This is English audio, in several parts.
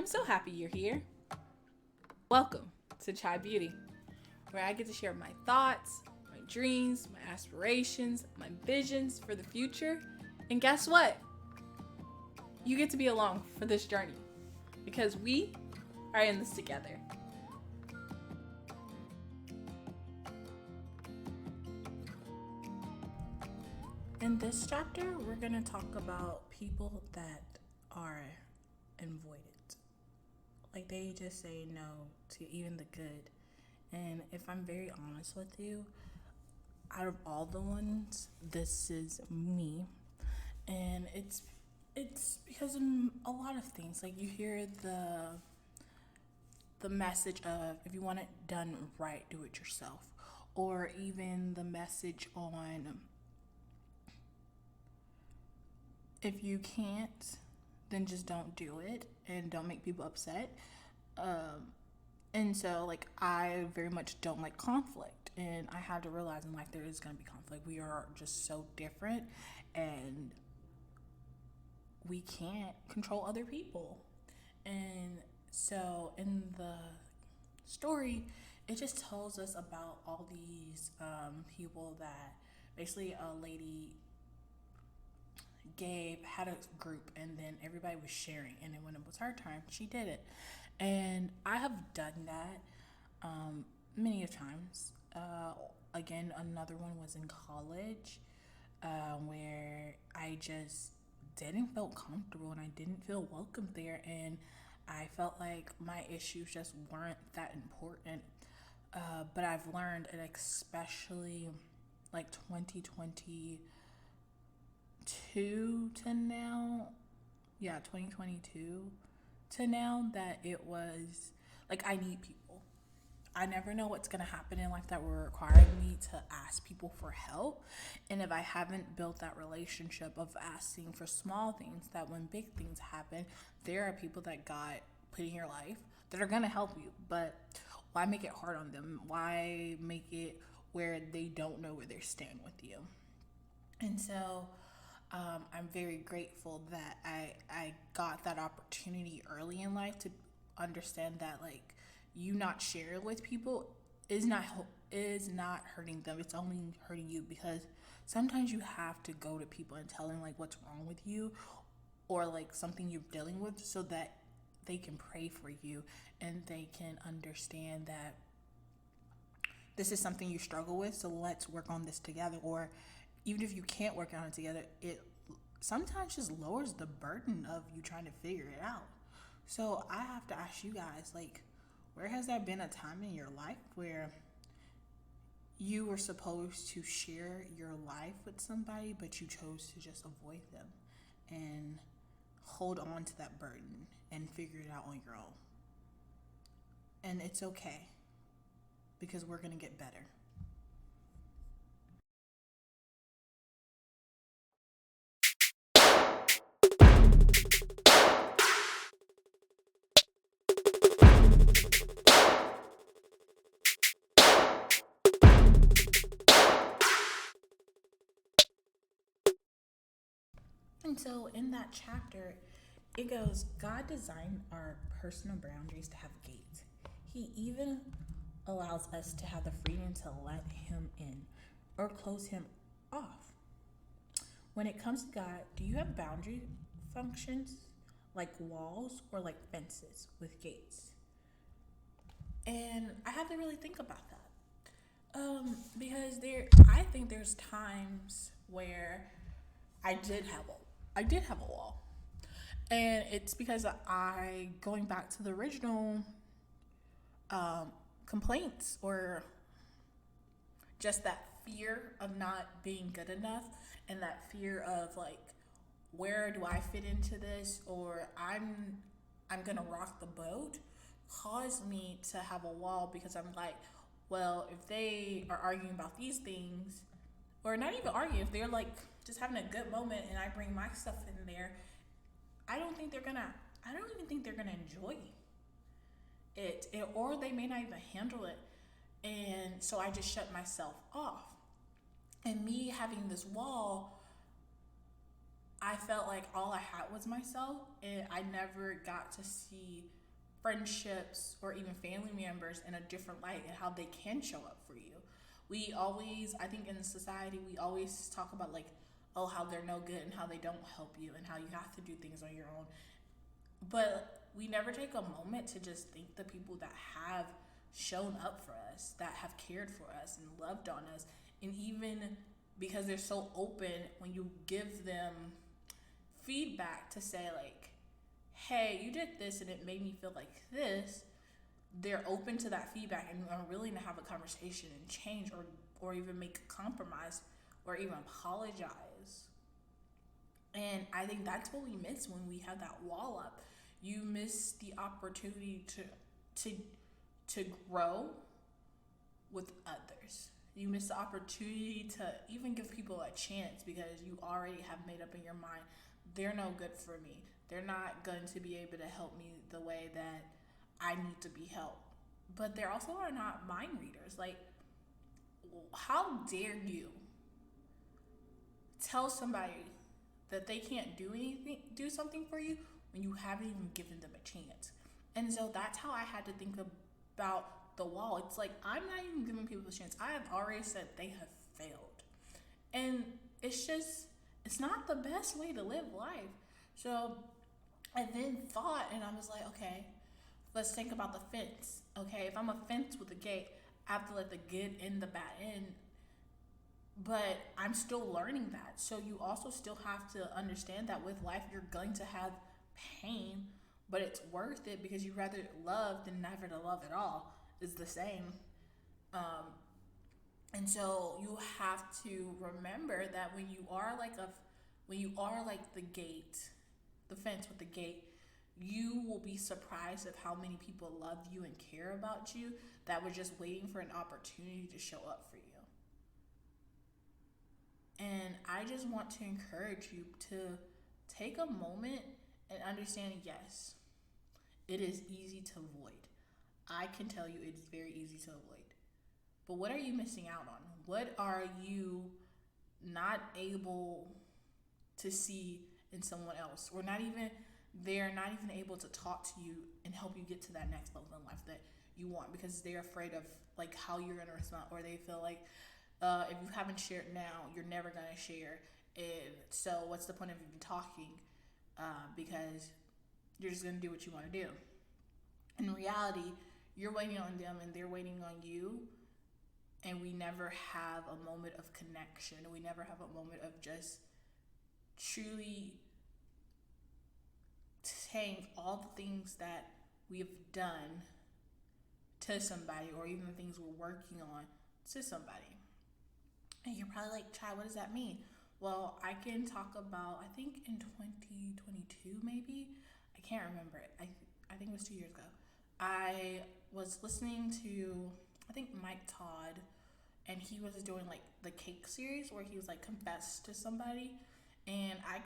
so happy you're here. Welcome to Chai Beauty, where I get to share my thoughts, my dreams, my aspirations, my visions for the future. And guess what? You get to be along for this journey because we are in this together. In this chapter, we're going to talk about people that are avoidant. Like, they just say no to even the good. And if I'm very honest with you, out of all the ones, this is me. And it's because of a lot of things. Like, you hear the message of, if you want it done right, do it yourself. Or even the message on, if you can't, then just don't do it and don't make people upset. And so, like, I very much don't like conflict. And I had to realize in life there is going to be conflict. We are just so different, and we can't control other people. And so in the story, it just tells us about all these people that basically a lady had a group, and then everybody was sharing, and then when it was her turn, she did it. And I have done that many of times. Again, another one was in college, where I just didn't feel comfortable and I didn't feel welcome there, and I felt like my issues just weren't that important. But I've learned, and especially like 2022 to now, 2022 to now, that it was like, I need people. I never know what's going to happen in life that will require me to ask people for help. And if I haven't built that relationship of asking for small things, that when big things happen, there are people that God put in your life that are going to help you. But why make it hard on them? Why make it where they don't know where they stand with you? And so I'm very grateful that I got that opportunity early in life to understand that, like, you not sharing with people is not hurting them. It's only hurting you, because sometimes you have to go to people and tell them like what's wrong with you, or like something you're dealing with, so that they can pray for you and they can understand that this is something you struggle with, so let's work on this together. Or even if you can't work on it together, it sometimes just lowers the burden of you trying to figure it out. So I have to ask you guys, like, where has there been a time in your life where you were supposed to share your life with somebody, but you chose to just avoid them and hold on to that burden and figure it out on your own? And it's okay, because we're going to get better. And so in that chapter, it goes, God designed our personal boundaries to have gates. He even allows us to have the freedom to let him in or close him off. When it comes to God, do you have boundary functions like walls or like fences with gates? And I have to really think about that. Because I think there's times where I did have a wall, and it's because going back to the original complaints, or just that fear of not being good enough, and that fear of like, where do I fit into this, or I'm gonna rock the boat, caused me to have a wall, because I'm like, well, if they are arguing about these things, or not even arguing, if they're like just having a good moment and I bring my stuff in there, I don't even think they're gonna enjoy it, or they may not even handle it. And so I just shut myself off. And me having this wall, I felt like all I had was myself, and I never got to see friendships or even family members in a different light and how they can show up for you. We always, I think in society, we always talk about like, oh, how they're no good and how they don't help you and how you have to do things on your own. But we never take a moment to just thank the people that have shown up for us, that have cared for us and loved on us. And even because they're so open, when you give them feedback to say, like, hey, you did this and it made me feel like this, they're open to that feedback and are willing to have a conversation and change or even make a compromise or even apologize. And I think that's what we miss when we have that wall up. You miss the opportunity to to grow with others. You miss the opportunity to even give people a chance because you already have made up in your mind they're no good for me. They're not going to be able to help me the way that I need to be helped. But they also are not mind readers. Like, how dare you tell somebody that they can't do something for you when you haven't even given them a chance? And so that's how I had to think about the wall. It's like, I'm not even giving people a chance. I have already said they have failed. And it's not the best way to live life. So I then thought, and I was like, okay, let's think about the fence. Okay, if I'm a fence with a gate, I have to let the good in, the bad in. But I'm still learning that. So you also still have to understand that with life, you're going to have pain, but it's worth it because you'd rather love than never to love at all. Is the same. And so you have to remember that when you are like the gate, the fence with the gate, you will be surprised of how many people love you and care about you that were just waiting for an opportunity to show up for you. And I just want to encourage you to take a moment and understand, yes, it is easy to avoid. I can tell you it is very easy to avoid. But what are you missing out on? What are you not able to see in someone else? Or they're not even able to talk to you and help you get to that next level in life that you want because they're afraid of like how you're going to respond, or they feel like if you haven't shared now, you're never going to share. And so what's the point of even talking? Because you're just going to do what you want to do. In reality, you're waiting on them and they're waiting on you. And we never have a moment of connection. We never have a moment of just truly saying all the things that we have done to somebody, or even the things we're working on to somebody. And you're probably like, Chai, what does that mean? Well, I can talk about, I think in 2022 maybe, I can't remember it. I think it was 2 years ago. I was listening to, I think Mike Todd, and he was doing like the cake series where he was like confessed to somebody. And I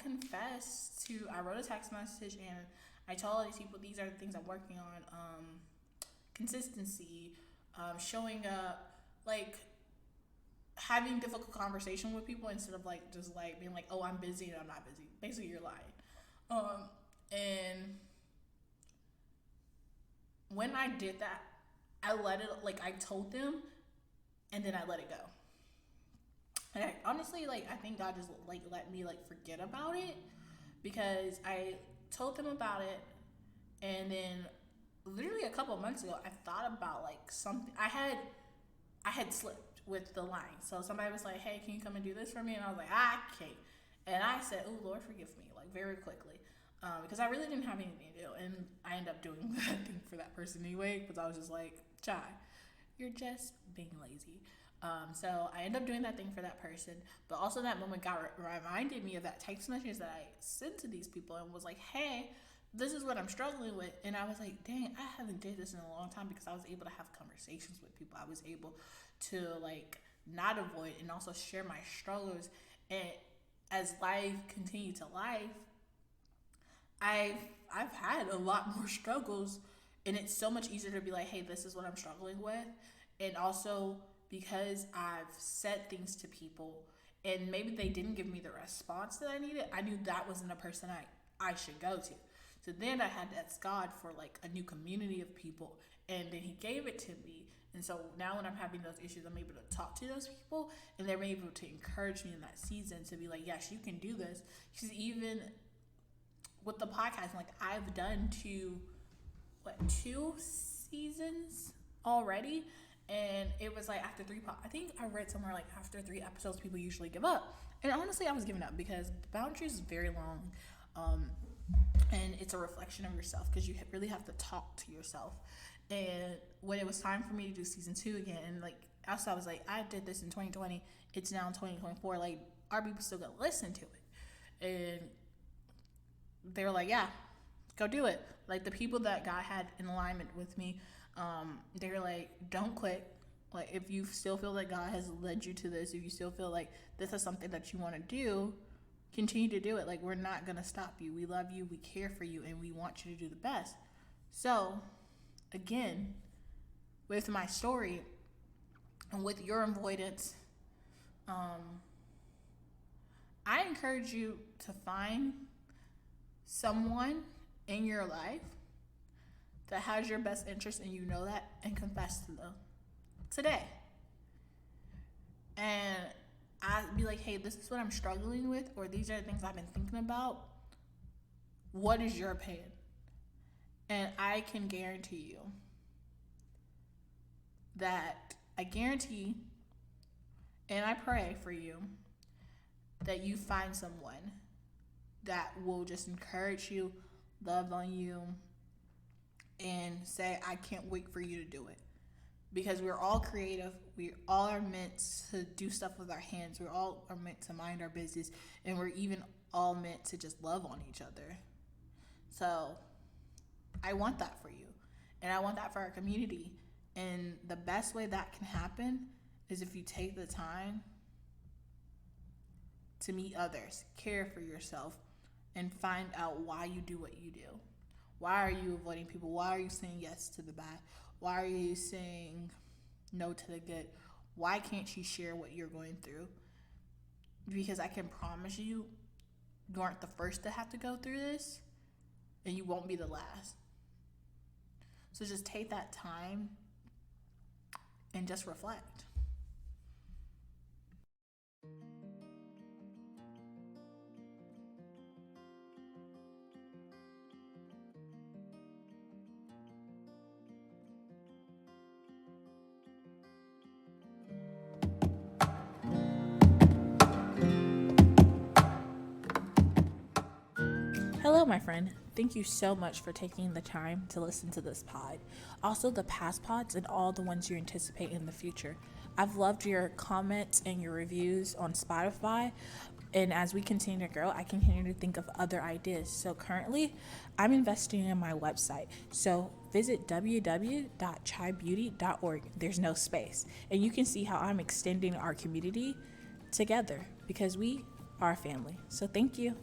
wrote a text message and I told all these people, these are the things I'm working on. Consistency, showing up, like having difficult conversation with people instead of like just like being like, oh, I'm busy and I'm not busy. Basically, you're lying. And when I did that, I let it, like I told them and then I let it go. And honestly, like, I think God just like let me like forget about it because I told them about it, and then literally a couple of months ago, I thought about like something. I had slipped with the line, so somebody was like, "Hey, can you come and do this for me?" And I was like, "I can't." And I said, "Oh Lord, forgive me," like very quickly, because I really didn't have anything to do, and I ended up doing that thing for that person anyway because I was just like, "Chai, you're just being lazy." So I ended up doing that thing for that person, but also that moment reminded me of that text message that I sent to these people and was like, hey, this is what I'm struggling with. And I was like, dang, I haven't did this in a long time because I was able to have conversations with people. I was able to like not avoid and also share my struggles. And as life continued to life, I've had a lot more struggles, and it's so much easier to be like, hey, this is what I'm struggling with. And also because I've said things to people and maybe they didn't give me the response that I needed, I knew that wasn't a person I should go to. So then I had to ask God for like a new community of people, and then He gave it to me. And so now when I'm having those issues, I'm able to talk to those people, and they're able to encourage me in that season to be like, yes, you can do this. Because even with the podcast, like I've done two seasons already, and it was like after I think I read somewhere like after 3 episodes people usually give up, and honestly I was giving up because boundaries is very long, and it's a reflection of yourself because you really have to talk to yourself. And when it was time for me to do season 2 again, and like also I was like, I did this in 2020, it's now in 2024, like are people still gonna listen to it? And they were like, yeah, go do it. Like the people that God had in alignment with me, they were like, don't quit. Like if you still feel that God has led you to this, if you still feel like this is something that you want to do, continue to do it. Like we're not gonna stop you. We love you, we care for you, and we want you to do the best. So again, with my story and with your avoidance, I encourage you to find someone in your life that has your best interest and you know that, and confess to them today. And I'd be like, hey, this is what I'm struggling with, or these are the things I've been thinking about. What is your opinion? And I can guarantee you that I guarantee and I pray for you that you find someone that will just encourage you, love on you, and say, I can't wait for you to do it. Because we're all creative. We all are meant to do stuff with our hands. We all are meant to mind our business. And we're even all meant to just love on each other. So I want that for you. And I want that for our community. And the best way that can happen is if you take the time to meet others, care for yourself, and find out why you do what you do. Why are you avoiding people? Why are you saying yes to the bad? Why are you saying no to the good? Why can't you share what you're going through? Because I can promise you, you aren't the first to have to go through this, and you won't be the last. So just take that time and just reflect. Hello, my friend. Thank you so much for taking the time to listen to this pod. Also, the past pods and all the ones you anticipate in the future. I've loved your comments and your reviews on Spotify. And as we continue to grow, I continue to think of other ideas. So currently, I'm investing in my website. So visit www.chaibeauty.org. There's no space. And you can see how I'm extending our community together because we are a family. So thank you.